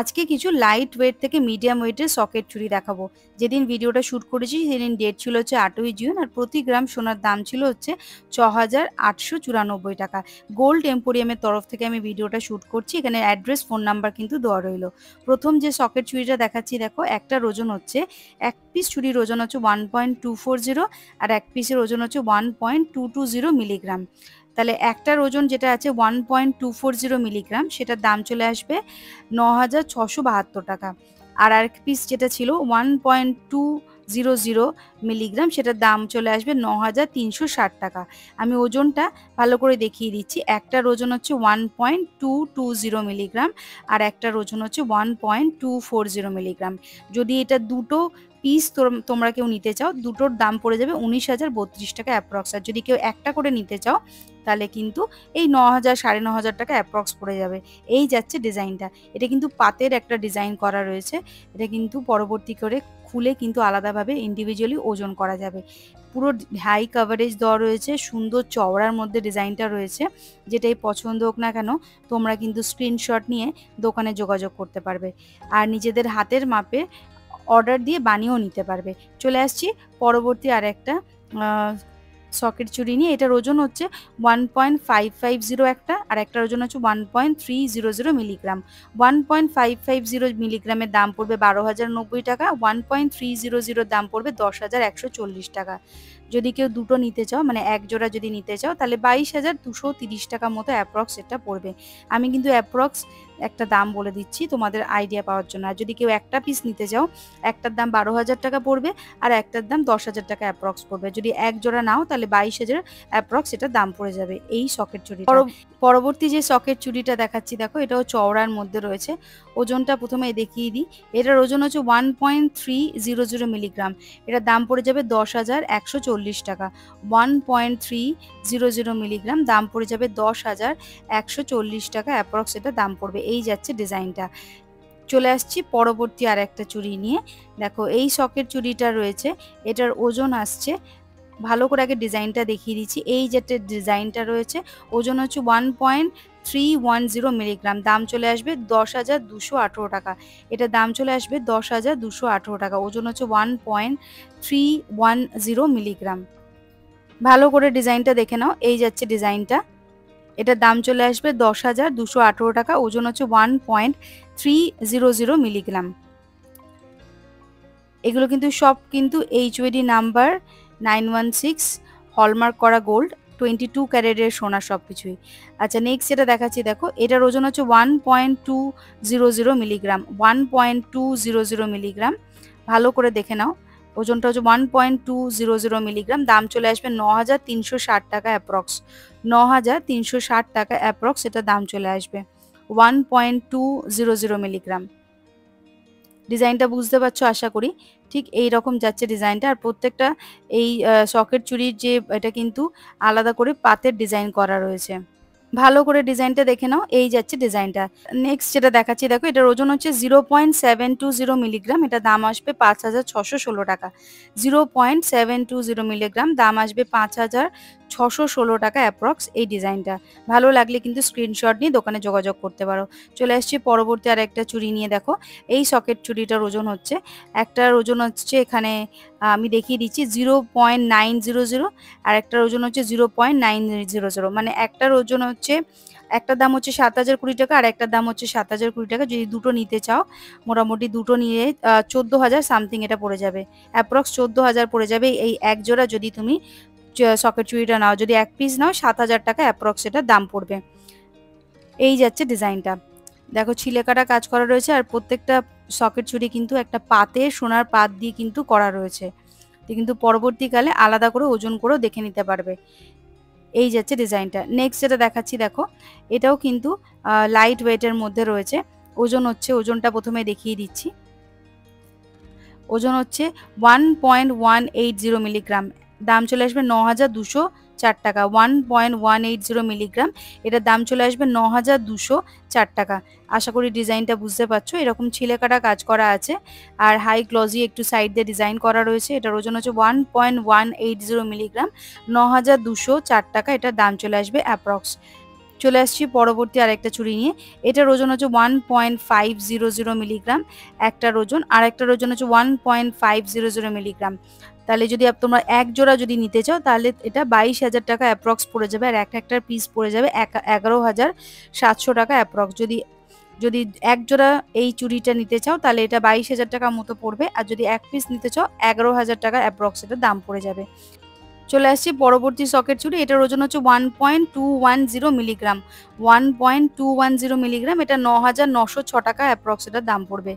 আজকে কিছু light weight থেকে মিডিয়াম ওয়েটের সকেট চুড়ি দেখাবো। যেদিন ভিডিওটা শ্যুট করেছি সেদিন ডেট ছিল হচ্ছে 8ই জুন, আর প্রতি গ্রাম সোনার দাম ছিল হচ্ছে ৬,৮৯৪ টাকা। গোল্ড এম্পোরিয়ামের তরফ থেকে আমি ভিডিওটা শ্যুট করছি। এখানে অ্যাড্রেস, ফোন নাম্বার কিন্তু দেওয়া রইল। প্রথম যে সকেট চুড়িটা দেখাচ্ছি দেখো, একটার ওজন হচ্ছে, এক পিস চুড়ির ওজন হচ্ছে 1.240, আর এক পিসের ওজন হচ্ছে 1.220 মিলিগ্রাম। তাহলে একটার ওজন যেটা আছে 1.240 মিলিগ্রাম, সেটার দাম চলে আসবে ৯,৬৭২ টাকা। আর আরেক পিস যেটা ছিল 1.200 মিলিগ্রাম, সেটার দাম চলে আসবে ৯,৩৬০ টাকা। আমি ওজনটা ভালো করে দেখিয়ে দিচ্ছি। একটার ওজন হচ্ছে 1.220 মিলিগ্রাম, আর একটার ওজন হচ্ছে 1.240 মিলিগ্রাম। যদি এটা দুটো পিস তোমরা কেউ নিতে চাও, দুটোর দাম পড়ে যাবে 19,032 টাকা অ্যাপ্রক্স। আর যদি কেউ একটা করে নিতে চাও তাহলে কিন্তু এই ৯,০০০ ৯,৫০০ টাকা অ্যাপ্রক্স পড়ে যাবে। এই যাচ্ছে ডিজাইনটা। এটা কিন্তু পাতের একটা ডিজাইন করা রয়েছে। এটা কিন্তু পরবর্তী করে খুলে কিন্তু আলাদাভাবে ইন্ডিভিজুয়ালি ওজন করা যাবে। পুরো হাই কাভারেজ দেওয়া রয়েছে, সুন্দর চওড়ার মধ্যে ডিজাইনটা রয়েছে। যেটাই পছন্দ হোক না কেন, তোমরা কিন্তু স্ক্রিনশট নিয়ে দোকানে যোগাযোগ করতে পারবে, আর নিজেদের হাতের মাপে অর্ডার দিয়ে বানিয়েও নিতে পারবে। চলে আসছি পরবর্তী আর একটা সকেট চুড়ি নিয়ে। এটার ওজন হচ্ছে 1.550 একটা, আর একটার ওজন হচ্ছে 1.300 মিলিগ্রাম। 1.550 মিলিগ্রামের দাম পড়বে 12,090 টাকা, 1.300 দাম পড়বে 10,140 টাকা। যদি কেউ দুটো নিতে চাও, মানে এক জোড়া যদি নিতে চাও, তাহলে 22,230 টাকা মতো অ্যাপ্রক্স এটা পড়বে। আমি কিন্তু অ্যাপ্রক্স একটা দাম বলে দিচ্ছি তোমাদের আইডিয়া পাওয়ার জন্য। আর যদি কেউ একটা পিস নিতে চাও, একটার দাম 12,000 টাকা পড়বে, আর একটার দাম 10,000 টাকা অ্যাপ্রক্স পড়বে। যদি এক জোড়া নাও তাহলে 22,000 অ্যাপ্রক্স এটার দাম পড়ে যাবে এই সকেট চুড়িটা। পরবর্তী যে সকেট চুড়িটা দেখাচ্ছি দেখো, এটাও চওড়ার মধ্যে রয়েছে। ওজনটা প্রথমে দেখিয়ে দিই। এটার ওজন হচ্ছে 1.300 মিলিগ্রাম। এটার দাম পড়ে যাবে 10,140 টাকা। 1.300 মিলিগ্রাম, দাম পড়ে যাবে 10,140 টাকা অ্যাপ্রক্স এটা দাম পড়বে। এই যাচ্ছে ডিজাইনটা। চলে আসছি পরবর্তী আর একটা চুড়ি নিয়ে। দেখো এই সকেট চুড়িটা রয়েছে, এটার ওজন আসছে, ভালো করে আগে ডিজাইনটা দেখিয়ে দিচ্ছি। এই যেটা ডিজাইনটা রয়েছে, ওজন হচ্ছে 1.310 মিলিগ্রাম, দাম চলে আসবে 10,218 টাকা। এটা দাম চলে আসবে 10,218 টাকা। ওজন হচ্ছে 1.310 মিলিগ্রাম। ভালো করে ডিজাইনটা দেখে নাও। এই যাচ্ছে ডিজাইনটা। এটার দাম চলে আসবে 10,218 টাকা। ওজন হচ্ছে 1.300 মিলিগ্রাম। এগুলো কিন্তু সব কিন্তু HUID নাম্বার 916 হলমার্ক করা গোল্ড, 22 ক্যারেটের সোনা সব কিছুই। আচ্ছা, নেক্সট যেটা দেখাচ্ছি দেখো, এটার ওজন হচ্ছে 1.200 মিলিগ্রাম। 1.200 মিলিগ্রাম, ভালো করে দেখে নাও। ওজনটা হচ্ছে 1.200 মিলিগ্রাম, দাম চলে আসবে 9,360 টাকা অ্যাপ্রক্স। 9,360 টাকা অ্যাপ্রক্স এটা দাম চলে আসবে 1.200 মিলিগ্রাম। ডিজাইনটা বুঝতে পারছো আশা করি। ঠিক এই রকম যাচ্ছে ডিজাইনটা। আর প্রত্যেকটা এই সকেট চুড়ির যে এটা কিন্তু আলাদা করে পাতের ডিজাইন করা রয়েছে। ভালো করে ডিজাইনটা দেখে নাও। এই যাচ্ছে ডিজাইনটা। নেক্সট যেটা দেখাচ্ছি দেখো, এটার ওজন হচ্ছে 0.720 মিলিগ্রাম। এটা দাম আসবে 5,616 টাকা। 0.720 মিলিগ্রাম, দাম আসবে 5,616 টাকা অ্যাপ্রক্স এই ডিজাইনটা। ভালো লাগলে কিন্তু স্ক্রিনশট নিয়ে দোকানে যোগাযোগ করতে পারো। চলে আসছি পরবর্তী আর একটা চুড়ি নিয়ে। দেখো এই সকেট চুড়িটার ওজন হচ্ছে, একটার ওজন হচ্ছে এখানে আমি দেখিয়ে দিচ্ছি 0.900, আর একটার ওজন হচ্ছে 0.900। মানে একটার ওজন হচ্ছে, একটার দাম হচ্ছে 7,020 টাকা, আর একটার দাম হচ্ছে 7,020 টাকা। যদি দুটো নিতে চাও, মোটামুটি দুটো নিয়ে 14,000 সামথিং এটা পড়ে যাবে। অ্যাপ্রক্স 14,000 পড়ে যাবে এই এক জোড়া যদি তুমি সকেট চুড়িটা নাও। যদি এক পিস নাও 7,000 টাকা অ্যাপ্রক্স এটার দাম পড়বে। এই যাচ্ছে ডিজাইনটা। দেখো ছিলেকাটা কাজ করা রয়েছে, আর প্রত্যেকটা সকেট চুড়ি কিন্তু একটা পাতে সোনার পাত দিয়ে কিন্তু করা রয়েছে। কিন্তু পরবর্তীকালে আলাদা করে ওজন করেও দেখে নিতে পারবে। এই যাচ্ছে ডিজাইনটা। নেক্সট যেটা দেখাচ্ছি দেখো, এটাও কিন্তু লাইট ওয়েটের মধ্যে রয়েছে। ওজন হচ্ছে, ওজনটা প্রথমে দেখিয়ে দিচ্ছি। ওজন হচ্ছে 1.180 মিলিগ্রাম, দাম চলে আসবে 9,204 টাকা। 1.180 মিলিগ্রাম, এটার দাম চলে আসবে 9,204 টাকা। আশা করি ডিজাইনটা বুঝতে পারছো। এরকম ছিলেকাটা কাজ করা আছে, আর হাই গ্লজি একটু সাইড দিয়ে ডিজাইন করা রয়েছে। এটার ওজন হচ্ছে 1.180 মিলিগ্রাম, 9,204 টাকা এটার দাম চলে আসবে অ্যাপ্রক্স। চলে আসছি পরবর্তী আরেকটা চুড়ি নিয়ে। এটার ওজন হচ্ছে 1.500 মিলিগ্রাম একটার ওজন, আর একটার ওজন হচ্ছে 1.500 মিলিগ্রাম। তাহলে যদি তোমরা এক জোড়া যদি নিতে চাও তাহলে এটা 22,000 টাকা অ্যাপ্রক্স পড়ে যাবে, আর একটার পিস পড়ে যাবে 11,700 টাকা অ্যাপ্রক্স। যদি যদি এক জোড়া এই চুড়িটা নিতে চাও তাহলে এটা 22,000 টাকার মতো পড়বে, আর যদি এক পিস নিতে চাও 11,000 টাকা অ্যাপ্রক্স এটার দাম পড়ে যাবে। চলে আসছি পরবর্তী সকেট চুড়ি। এটার ওজন হচ্ছে 1.210 মিলিগ্রাম, 1.210 মিলিগ্রাম। এটা 9,906 টাকা অ্যাপ্রক্স এটার দাম পড়বে।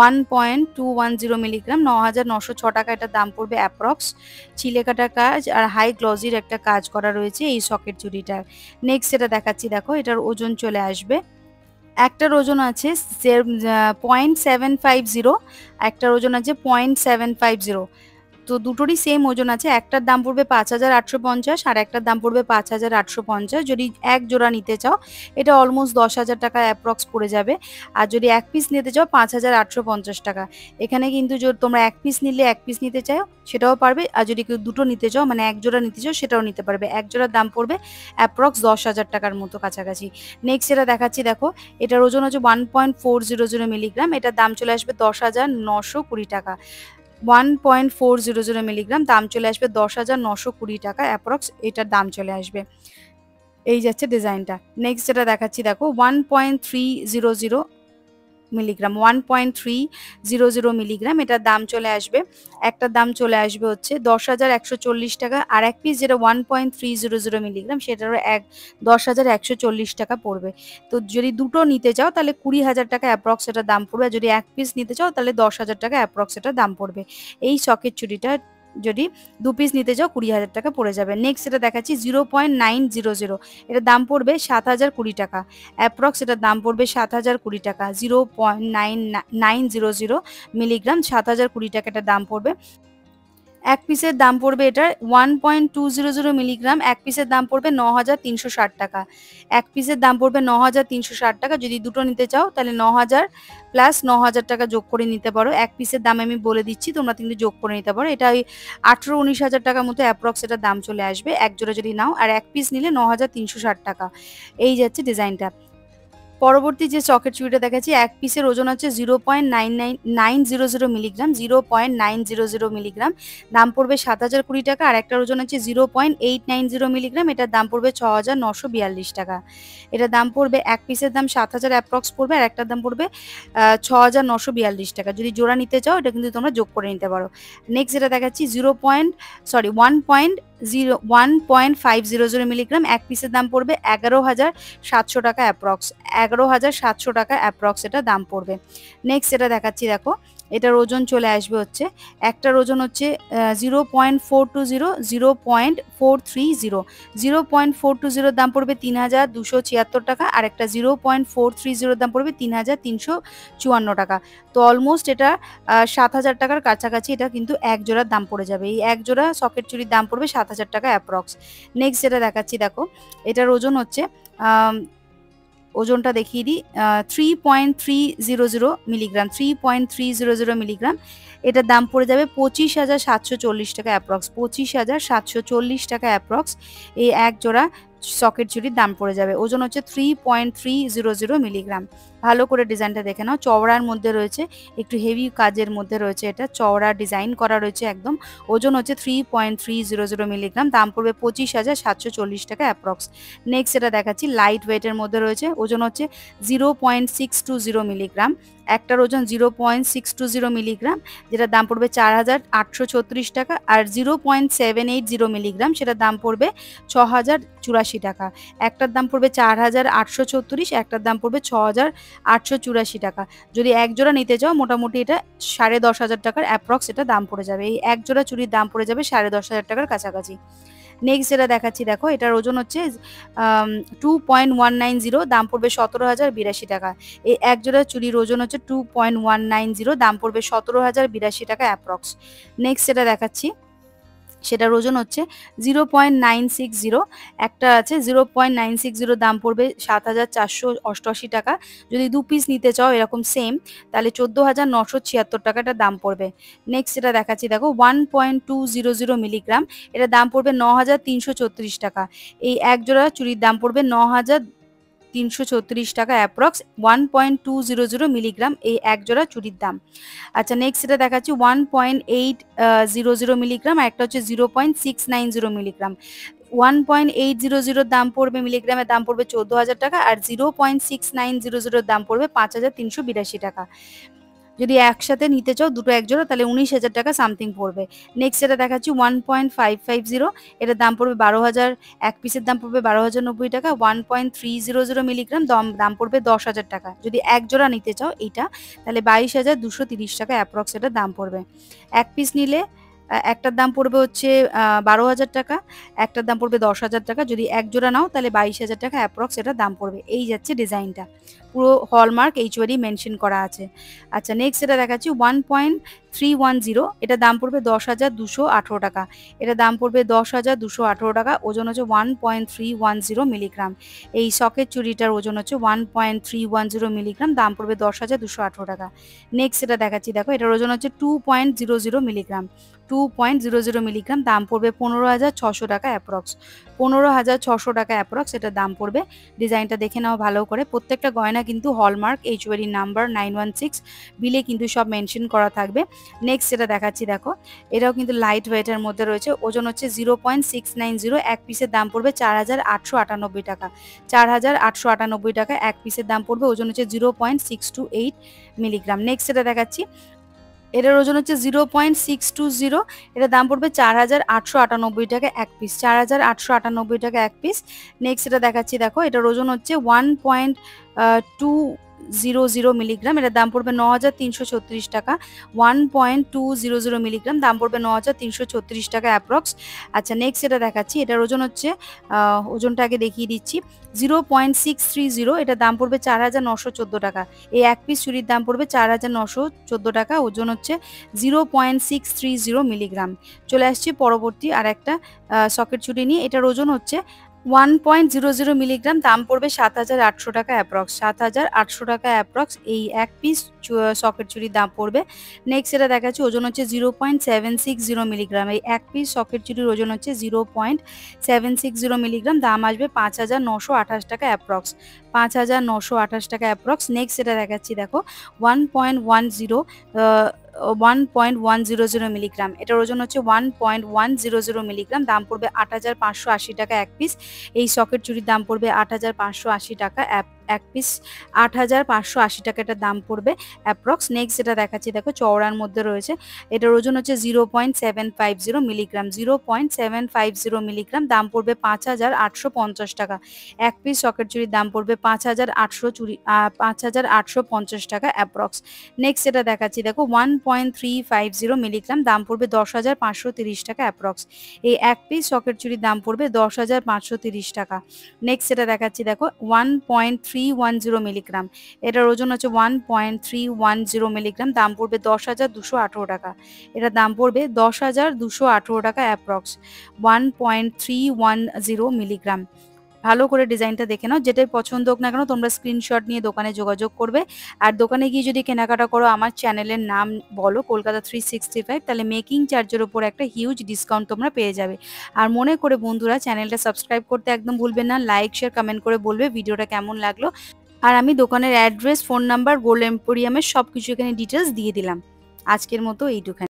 1.210 মিলিগ্রাম, 9,906 টাকা এটার দাম পড়বে অ্যাপ্রক্স। চিলেকাটা কাজ আর হাই গ্লজির একটা কাজ করা রয়েছে এই সকেট চুড়িটার। নেক্সট এটা দেখাচ্ছি, দেখো এটার ওজন চলে আসবে, একটার ওজন আছে 0.750, একটার ওজন আছে 0.750। তো দুটোরই সেম ওজন আছে। একটার দাম পড়বে 5,850 আর একটার দাম পড়বে 5,850। যদি এক জোড়া নিতে চাও এটা অলমোস্ট 10,000 টাকা অ্যাপ্রক্স পড়ে যাবে, আর যদি এক পিস নিতে চাও 5,850 টাকা। এখানে কিন্তু তোমরা এক পিস নিলে এক পিস নিতে চাও সেটাও পারবে, আর যদি কেউ দুটো নিতে চাও মানে এক জোড়া নিতে চাও সেটাও নিতে পারবে। এক জোড়ার দাম পড়বে অ্যাপ্রক্স 10,000 টাকার মতো কাছাকাছি। নেক্সট এটা দেখাচ্ছি, দেখো এটার ওজন হচ্ছে 1.400 মিলিগ্রাম। এটার দাম চলে আসবে 10,920 টাকা। 1.400 মিলিগ্রাম, দাম চলে আসবে 10,920 টাকা অ্যাপ্রক্স এটার দাম চলে আসবে। এই যাচ্ছে ডিজাইনটা। নেক্সট যেটা দেখাচ্ছি, দেখো 1.300 মিলিগ্রাম, 1.300 মিলিগ্রাম। এটার দাম চলে আসবে, একটার দাম চলে আসবে হচ্ছে 10,140 টাকা, আর এক পিস যেটা 1.300 মিলিগ্রাম সেটারও 10,140 টাকা পড়বে। তো যদি দুটো নিতে চাও তাহলে 20,000 টাকা অ্যাপ্রক্স এটার দাম পড়বে, আর যদি এক পিস নিতে চাও তাহলে 10,000 টাকা অ্যাপ্রক্স এটার দাম পড়বে। এই সকেট চুড়িটা যদি দু পিস নিতে চাও 20,000 টাকা পড়ে যাবে। নেক্সট এটা দেখাচ্ছি 0.900, এটার দাম পড়বে 7,020 টাকা অ্যাপ্রক্স। এটার দাম পড়বে 7,020 টাকা। 0.900 মিলিগ্রাম, 7,020 টাকা এটার দাম পড়বে। এক পিসের দাম পড়বে এটার 1.200 মিলিগ্রাম, এক পিসের দাম পড়বে 9,360 টাকা। এক পিসের দাম পড়বে 9,360 টাকা। যদি দুটো নিতে চাও তাহলে 9,000 প্লাস 9,000 টাকা যোগ করে নিতে পারো। এক পিসের দাম আমি বলে দিচ্ছি, তোমরা কিন্তু যোগ করে নিতে পারো। এটা ওই 18-19,000 টাকার মতো অ্যাপ্রক্স এটার দাম চলে আসবে এক জোড়া যদি নাও, আর এক পিস নিলে 9,360 টাকা। এই যাচ্ছে ডিজাইনটা। পরবর্তী যে সকেট চুড়িটা দেখাচ্ছি, এক পিসের ওজন হচ্ছে 0.900 মিলিগ্রাম, 0.900 মিলিগ্রাম, দাম পড়বে 7,020 টাকা। আর একটার ওজন হচ্ছে 0.890 মিলিগ্রাম, এটার দাম পড়বে 6,942 টাকা। এটার দাম পড়বে, এক পিসের দাম 7,000 অ্যাপ্রক্স পড়বে, আর একটার দাম পড়বে 6,942 টাকা। যদি জোড়া নিতে চাও এটা কিন্তু তোমরা যোগ করে নিতে পারো। নেক্সট যেটা দেখাচ্ছি 1.500 মিলিগ্রাম, এক পিসের দাম পড়বে 11,700 টাকা অ্যাপ্রক্স, 11,700 টাকা অ্যাপ্রক্স এটা দাম পড়বে। নেক্সট এটা দেখাচ্ছি, দেখো এটার ওজন চলে আসবে হচ্ছে, একটার ওজন হচ্ছে 0.420, 0.430, 0.420 দাম পড়বে 3,276 টাকা, আর একটা 0.430 দাম পড়বে 3,354 টাকা। তো অলমোস্ট এটা 7,000 টাকার কাছাকাছি এটা কিন্তু এক জোড়ার দাম পড়ে যাবে। এই এক জোড়া সকেট চুড়ির দাম পড়বে 7,000 টাকা অ্যাপ্রক্স। নেক্সট যেটা দেখাচ্ছি, দেখো এটার ওজন হচ্ছে ওজনটা দেখিয়ে দিই, 3.300 মিলিগ্রাম, 3.300 মিলিগ্রাম। এটার দাম পড়ে যাবে 25,740 টাকা অ্যাপ্রক্স, 25,740 টাকা অ্যাপ্রক্স। এই এক জোড়া সকেট চুড়ির দাম পড়ে যাবে। ওজন হচ্ছে 3.300 মিলিগ্রাম। ভালো করে ডিজাইনটা দেখে নাও, চওড়ার মধ্যে রয়েছে, একটু হেভি কাজের মধ্যে রয়েছে, এটা চওড়া ডিজাইন করা রয়েছে একদম। ওজন হচ্ছে 3.300 মিলিগ্রাম, দাম পড়বে 25,740 টাকা অ্যাপ্রক্স। নেক্সট এটা দেখাচ্ছি, লাইট ওয়েটের মধ্যে রয়েছে, ওজন হচ্ছে 0.620 মিলিগ্রাম। একটার ওজন 0.620 মিলিগ্রাম, যেটার দাম পড়বে 4,836 টাকা, আর 0.780 মিলিগ্রাম সেটার দাম পড়বে 6,084 টাকা। একটার দাম পড়বে 4,836, একটার দাম পড়বে 6,884 টাকা। যদি এক জোড়া নিতে চাও মোটামুটি এটা 10,500 টাকার অ্যাপ্রক্স এটা দাম পড়ে যাবে। এই এক জোড়া চুড়ির দাম পড়ে যাবে 10,500 টাকার কাছাকাছি। নেক্সট যেটা দেখাচ্ছি, দেখো এটার ওজন হচ্ছে 2.190, দাম পড়বে 17,082 টাকা। এই এক জোড়া চুড়ির ওজন হচ্ছে 2.190, দাম পড়বে 17,082 টাকা অ্যাপ্রক্স। নেক্সট যেটা দেখাচ্ছি সেটার ওজন হচ্ছে 0.960, একটা আছে 0.960, দাম পড়বে 7,488 টাকা। যদি দু পিস নিতে চাও এরকম সেম তাহলে 14,976 টাকাটা দাম পড়বে। নেক্সট এটা দেখাচ্ছি, দেখো 1.200 মিলিগ্রাম, এটা দাম পড়বে 9,334 টাকা। এই এক জোড়া চুড়ির দাম পড়বে 336 টাকা অ্যাপ্রক্স, 1.200 মিলিগ্রাম এই এক জোড়া চুড়ির দাম। আচ্ছা নেক্সট এটা দেখাচ্ছি 1.800 মিলিগ্রাম, আর একটা হচ্ছে 0.690 মিলিগ্রাম। 1.800 দাম পড়বে, মিলিগ্রামের দাম পড়বে 14,000 টাকা, আর 0.6900 দাম পড়বে 5,382 টাকা। যদি একসাথে নিতে চাও দুটো এক জোড়া তাহলে 19,000 টাকা সামথিং পড়বে। নেক্সট এটা দেখাচ্ছি 1.550, এটার দাম পড়বে 12,000, এক পিসের দাম পড়বে 12,090 টাকা। 1.300 মিলিগ্রাম দাম পড়বে 10,000 টাকা। যদি এক জোড়া নিতে চাও এইটা তাহলে 22,230 টাকা অ্যাপ্রক্স এটার দাম পড়বে। এক পিস নিলে একটার দাম পড়বে হচ্ছে 12,000 টাকা, একটার দাম পড়বে 10,000 টাকা। যদি এক জোড়া নাও তাহলে 22,000 টাকা অ্যাপ্রক্স এটার দাম পড়বে। এই যাচ্ছে ডিজাইনটা, পুরো হলমার্ক এইচওয়ারি মেনশন করা আছে। আচ্ছা নেক্সট এটা দেখাচ্ছি 1.310, এটার দাম পড়বে 10,218 টাকা। এটার দাম পড়বে 10,218 টাকা, ওজন হচ্ছে 1.310 মিলিগ্রাম। এই সকেট চুড়িটার ওজন হচ্ছে 1.310 মিলিগ্রাম, দাম পড়বে 10,218 টাকা। নেক্সট এটা দেখাচ্ছি, দেখো এটার ওজন হচ্ছে 2.00 মিলিগ্রাম, 2.00 মিলিগ্রাম, দাম পড়বে 15,600 টাকা অ্যাপ্রক্স, 15,600 টাকা অ্যাপ্রক্স এটার দাম পড়বে। ডিজাইনটা দেখে নাও ভালো করে, প্রত্যেকটা গয়না কিন্তু হলমার্ক এইচওয়ারি নাম্বার 916 বিলে কিন্তু সব মেনশন করা থাকবে। নেক্সট এটা দেখাচ্ছি, দেখো এটাও কিন্তু লাইট ওয়েটের মধ্যে রয়েছে, ওজন হচ্ছে 0.690, এক পিসের দাম পড়বে 4,898 টাকা, 4,898 টাকা এক পিসের দাম পড়বে, ওজন হচ্ছে 0.628 মিলিগ্রাম। নেক্সট এটা দেখাচ্ছি, এটার ওজন হচ্ছে 0.620, এটার দাম পড়বে 4,898 টাকা এক পিস, 4,898 টাকা এক পিস। নেক্সট এটা দেখাচ্ছি, দেখো এটার ওজন হচ্ছে 1.200 মিলিগ্রাম, এটার দাম পড়বে 9,336 টাকা, 1.200 মিলিগ্রাম, দাম পড়বে 9,336 টাকা অ্যাপ্রক্স। আচ্ছা নেক্সট এটা দেখাচ্ছি, এটার ওজন হচ্ছে ওজনটা আগে দেখিয়ে দিচ্ছি, 0.630, এটার দাম পড়বে 4,914 টাকা। এই এক পিস চুড়ির দাম পড়বে 4,914 টাকা, ওজন হচ্ছে 0.630 মিলিগ্রাম। চলে আসছি পরবর্তী আর একটা সকেট চুড়ি নিয়ে, এটার ওজন হচ্ছে 1.00 মিলিগ্রাম, দাম পড়বে 7,800 টাকা অ্যাপ্রক্স, 7,800 টাকা অ্যাপ্রক্স এই এক পিস সকেট চুড়ির দাম পড়বে। নেক্সট এটা দেখাচ্ছি, ওজন হচ্ছে 0.760 মিলিগ্রাম, এই এক পিস সকেট চুড়ির ওজন হচ্ছে 0.760 মিলিগ্রাম, দাম আসবে 5,928 টাকা অ্যাপ্রক্স, 5,928 টাকা অ্যাপ্রক্স। নেক্সট এটা দেখাচ্ছি, দেখো 1.10 মিলিগ্রাম, এটার ওজন হচ্ছে 1.100 মিলিগ্রাম, দাম পড়বে 8,580 টাকা এক পিস। এই সকেট চুড়ির দাম পড়বে 8,580 টাকা এক পিস, 8,580 টাকা এটার দাম পড়বে অ্যাপ্রক্স। নেক্সট যেটা দেখাচ্ছি, দেখো চওড়ার মধ্যে রয়েছে, এটার ওজন হচ্ছে 0.750 মিলিগ্রাম, 0.750 মিলিগ্রাম, দাম পড়বে 5,850 টাকা এক পিস। সকেট চুড়ির দাম পড়বে 5,850 টাকা অ্যাপ্রক্স। নেক্সট যেটা দেখাচ্ছি, দেখো 1.350 মিলিগ্রাম, দাম পড়বে 10,530 টাকা অ্যাপ্রক্স। এই এক পিস সকেট চুড়ির দাম পড়বে 10,530 টাকা। নেক্সট যেটা দেখাচ্ছি, দেখো 1.310 মিলিগ্রাম, এটার ওজন হচ্ছে 1.310 মিলিগ্রাম, দাম পড়বে 10,218 টাকা। এটার দাম পড়বে 10,218 টাকা অ্যাপ্রক্স, 1.310 মিলিগ্রাম। ভালো করে ডিজাইনটা দেখে নাও, যেটাই পছন্দ হোক না কেন তোমরা স্ক্রিনশট নিয়ে দোকানে যোগাযোগ করবে। আর দোকানে গিয়ে যদি কেনাকাটা করো আমার চ্যানেলের নাম বলো কলকাতা 365, তাহলে মেকিং চার্জের ওপর একটা হিউজ ডিসকাউন্ট তোমরা পেয়ে যাবে। আর মনে করে বন্ধুরা চ্যানেলটা সাবস্ক্রাইব করতে একদম ভুলবেন না, লাইক শেয়ার কমেন্ট করে বলবে ভিডিওটা কেমন লাগলো। আর আমি দোকানের অ্যাড্রেস, ফোন নাম্বার, গোল্ড এম্পোরিয়ামের সব কিছু এখানে ডিটেলস দিয়ে দিলাম। আজকের মতো এইটুখানি।